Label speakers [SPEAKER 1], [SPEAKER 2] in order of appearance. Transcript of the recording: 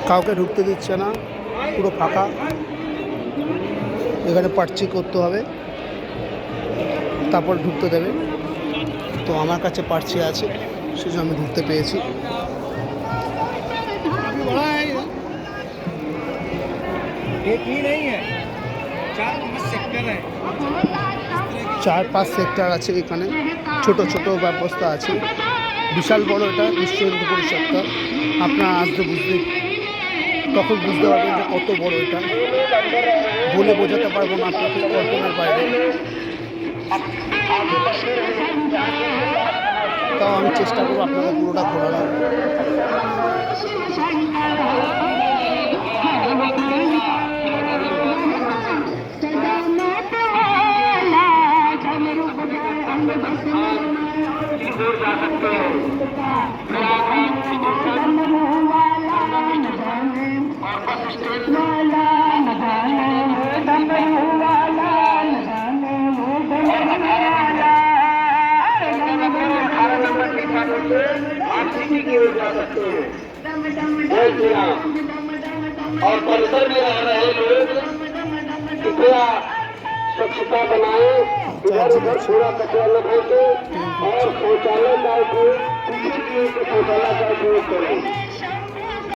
[SPEAKER 1] কাউকে ঢুকতে দিচ্ছে না, পুরো ফাঁকা। এখানে পার্চি করতে হবে, তারপর ঢুকতে দেবে। তো আমার কাছে পার্চি আছে, সেজন্য আমি ঢুকতে পেয়েছি। চার পাঁচ সেক্টর আছে এখানে, ছোট ছোট ব্যবস্থা আছে। বিশাল বড় এটা বিশ্ব হিন্দু পরিষদটা। আপনারা আসতে তখন বুঝতে পারবেন যে কত বড় এটা। বলে বোঝাতে পারবো না আপনাকে, কল্পনার বাইরে। তাও আমি চেষ্টা করবো আপনাকে পুরোটা ঘোরানোর।
[SPEAKER 2] और परिसर में रह रहे लोग कृपया स्वच्छता बनाए, इधर उधर पूरा कचरा न फेंके और शौचालय का उपयोग शौचालय का उपयोग करें।